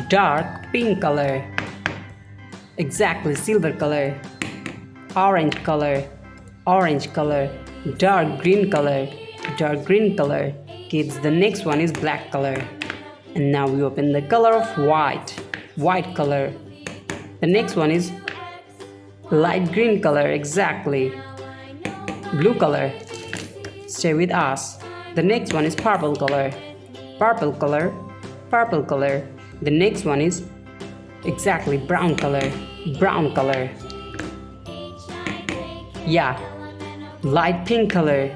dark pink color, exactly silver color, orange color, orange color, dark green color, dark green color. Kids, the next one is black color. And now we open the color of white, white color. The next one is light green color, exactly, blue color. Stay with us. The next one is purple color, purple color, purple color. The next one is exactly brown color, brown color. Yeah, light pink color.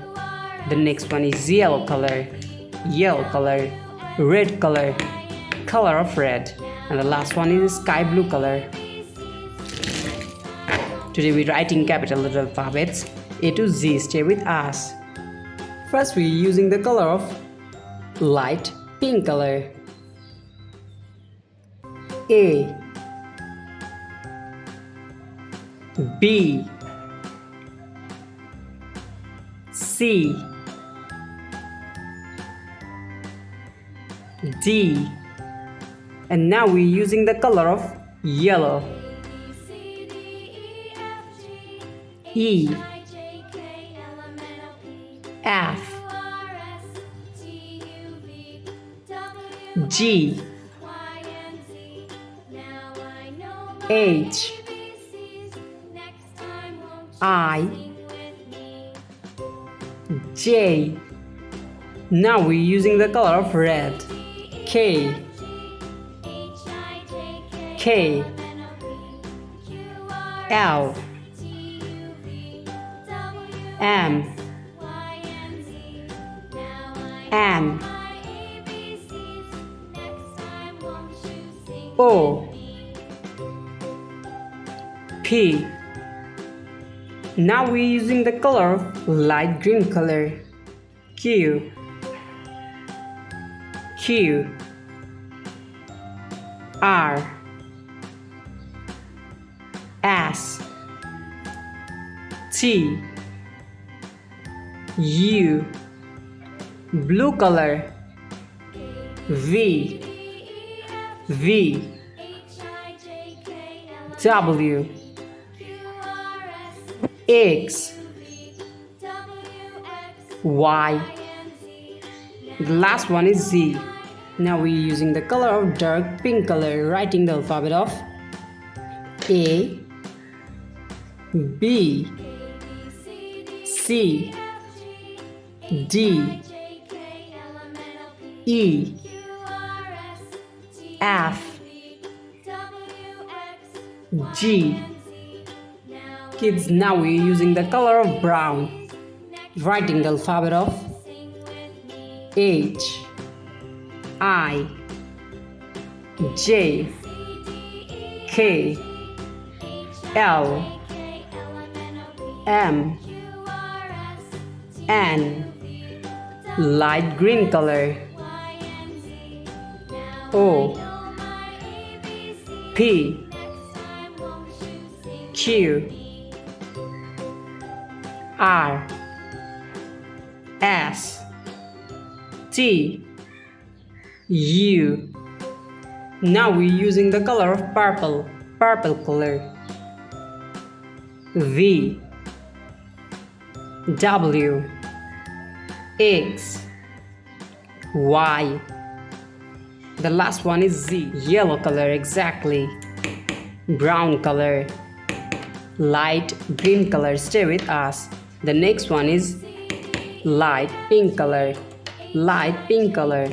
The next one is yellow color, yellow color, red color, color of red. And the last one is sky blue color. Today we're writing capital letter alphabets A to Z. Stay with us. First we're using the color of light pink color. A, B, C, D, and now we're using the color of yellow. E, F, G, H, I, J. Now we're using the color of red. K, K, L, M, N, O, P. Now we're using the color of light green color. Q, Q, R, S, T, U, blue color, V, V, W, X, Y. The last one is Z. Now we're using the color of dark pink color, writing the alphabet of A, B, C, D, E, F, G. Kids, now we're using the color of brown, writing the alphabet of H, I, J, K, L, M, N, light green color, O, P, Q, R, S, T, U. Now we're using the color of purple, purple color. V, W, X, Y. The last one is Z, yellow color, exactly. Brown color, light green color. Stay with us. The next one is light pink color, light pink color,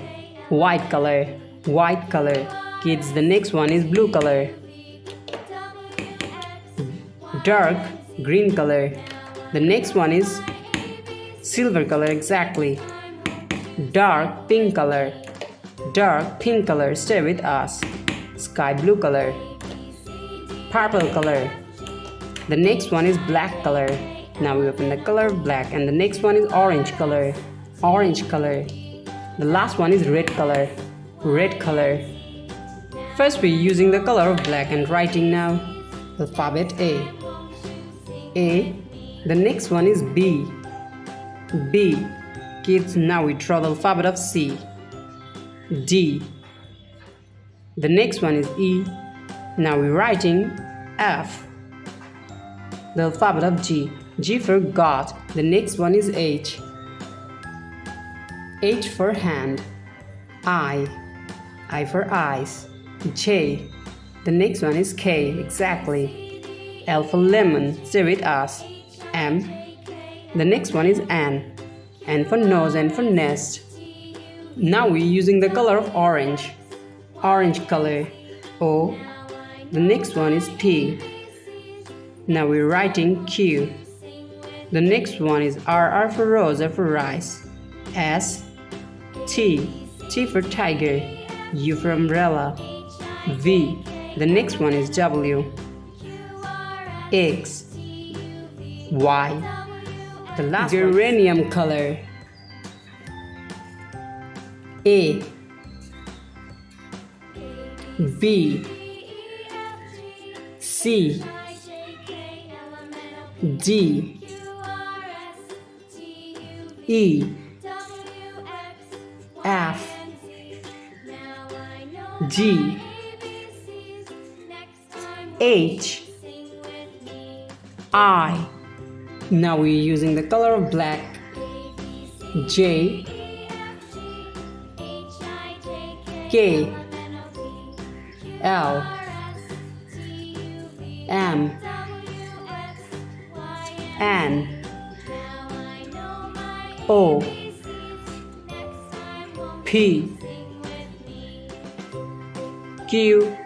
white color, white color. Kids, the next one is blue color, dark green color. The next one is silver color, exactly. Dark pink color, dark pink color. Stay with us. Sky blue color, purple color. The next one is black color. Now we open the color of black, and the next one is orange color, orange color. The last one is red color, red color. First we're using the color of black and writing now alphabet A. A. The next one is B. B. Kids, now we draw the alphabet of C. D. The next one is E. Now we're writing F. The alphabet of G. G for God. The next one is H. H for hand. I. I for eyes. J. The next one is K. Exactly. L for lemon. Stay with us. M. The next one is N. N for nose and for nest. Now we're using the color of orange. Orange color. O. The next one is P. Now we're writing Q. The next one is R. R for rose, R for rice. S. T. T for tiger. U for umbrella. V. The next one is W. X. Y. The last geranium color. A. B. C. D. E. F. G. H. I. Now we're using the color of black. J. K. L. M. N. O. P. Q.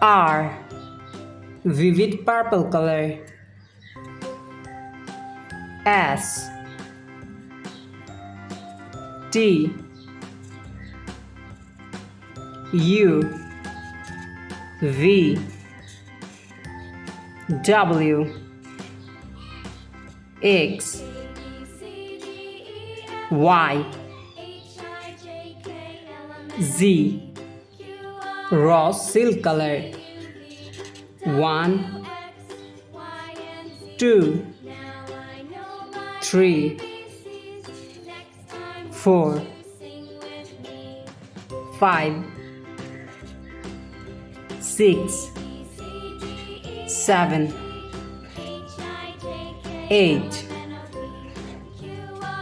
R. Vivid purple color. S. T. U. V. W. X. Y. Z. Rose silk color. 1, 2, 3, 4, 5, 6, 7, 8,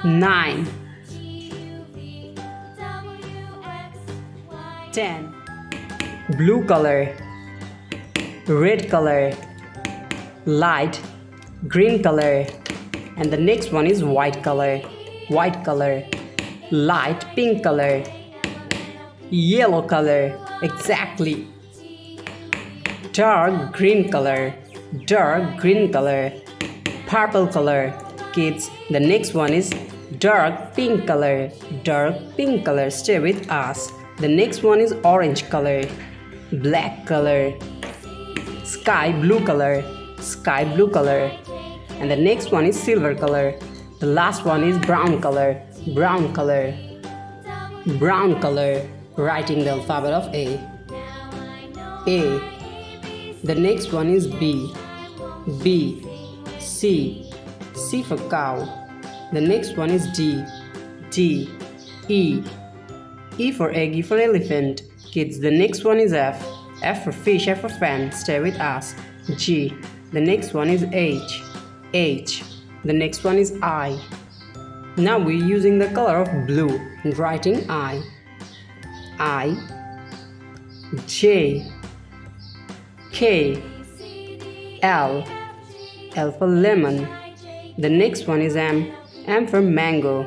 9, 10. Blue color. Red color, light green color, and the next one is white color, light pink color, yellow color, exactly, dark green color, purple color. Kids, the next one is dark pink color, stay with us. The next one is orange color, black color, sky blue color, and the next one is silver color. The last one is brown color, writing the alphabet of A. The next one is B. C for cow. The next one is D. E for egg, E for elephant. Kids, the next one is F. F for fish, F for fan. Stay with us. G. The next one is H. The next one is I. Now we're using the color of blue and writing I. J. K. L. L for lemon. The next one is M. M for mango.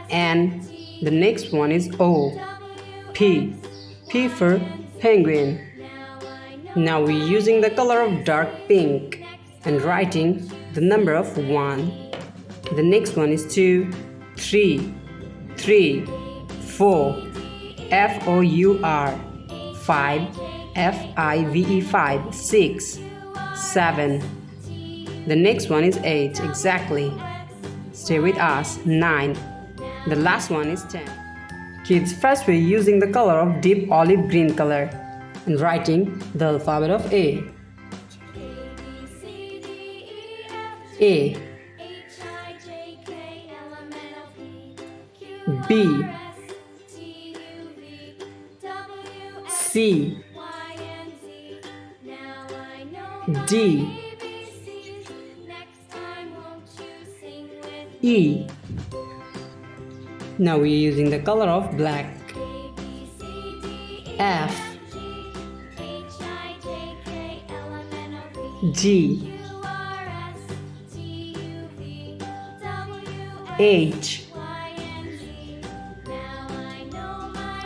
N. The next one is O. P. P for penguin. Now we're using the color of dark pink and writing the number of 1. The next one is 2, 3, 4, FOUR, 5, FIVE, 5, 6, 7. The next one is 8, exactly. Stay with us. 9. The last one is 10. Kids, first we're using the color of deep olive green color and writing the alphabet of A. B. C, D, E. Now we're using the color of black. F, G, H,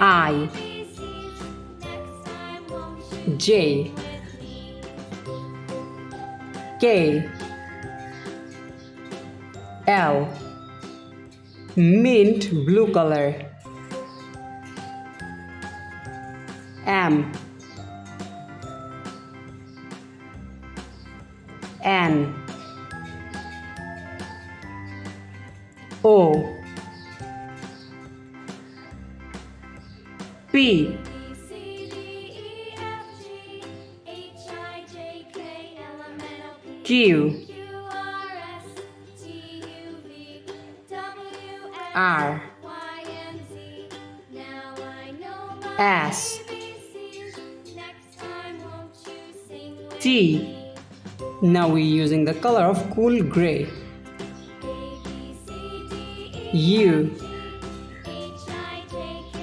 I, J, K, L. Mint blue color. M, N, O, P, Q, R, S, T. Now we're using the color of cool gray. U,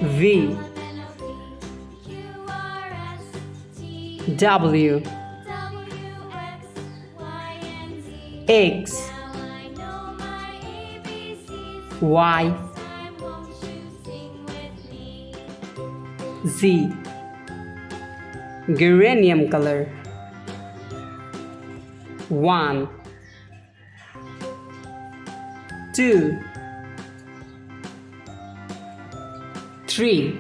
V, W, X, Y, Z. Geranium color. 1, 2, 3,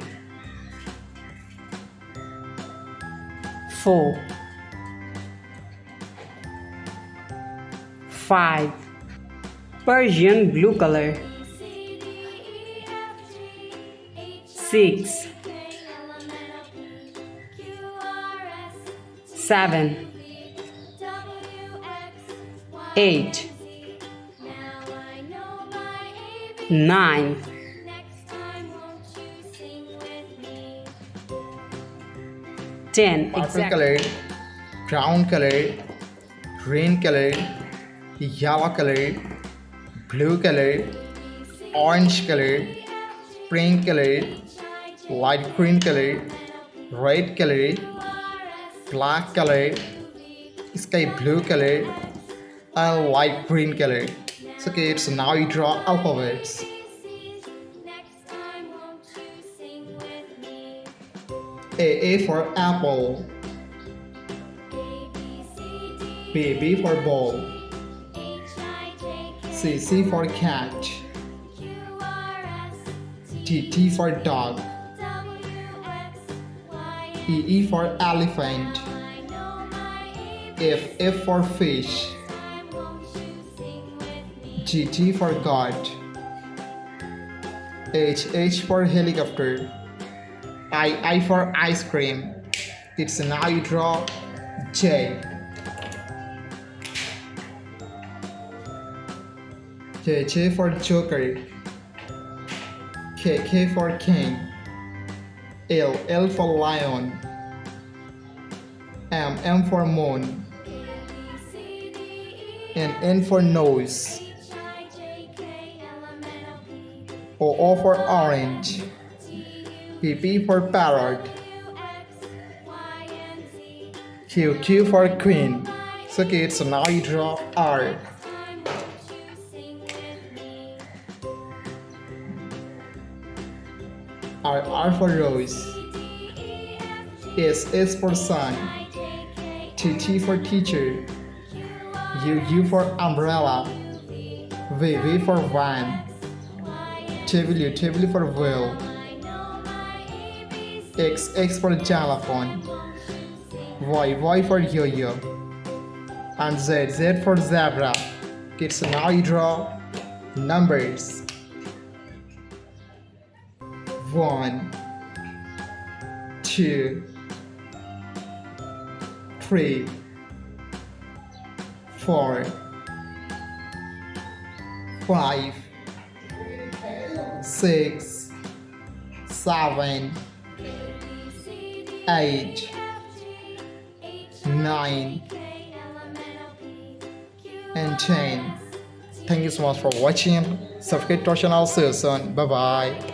4, 5. Persian blue color. 6, 7, 8, 9, 10. Purple color, brown color, green color, yellow color, blue color, orange color, pink color, light green color, red color, black color, sky blue color, and light green color. So kids, now you draw alphabets. A for apple, B for ball, C for cat, T for dog, E for elephant, F for fish, G for God, H for helicopter, I for ice cream. It's now you draw J. J for joker, K for king, L for lion, M for moon, and N for nose, O for orange, P for parrot, Q for queen. So kids, so now you draw R. R for rose, S for sun, T for teacher, U for umbrella, V for van, W for wheel, X for xylophone, Y for yo-yo, and Z for zebra. Kids, so now you draw numbers. 1, 2, 3, 4, 5, 6, 7, 8, 9, and 10. Thank you so much for watching. Subscribe to our channel. See you soon. Bye bye.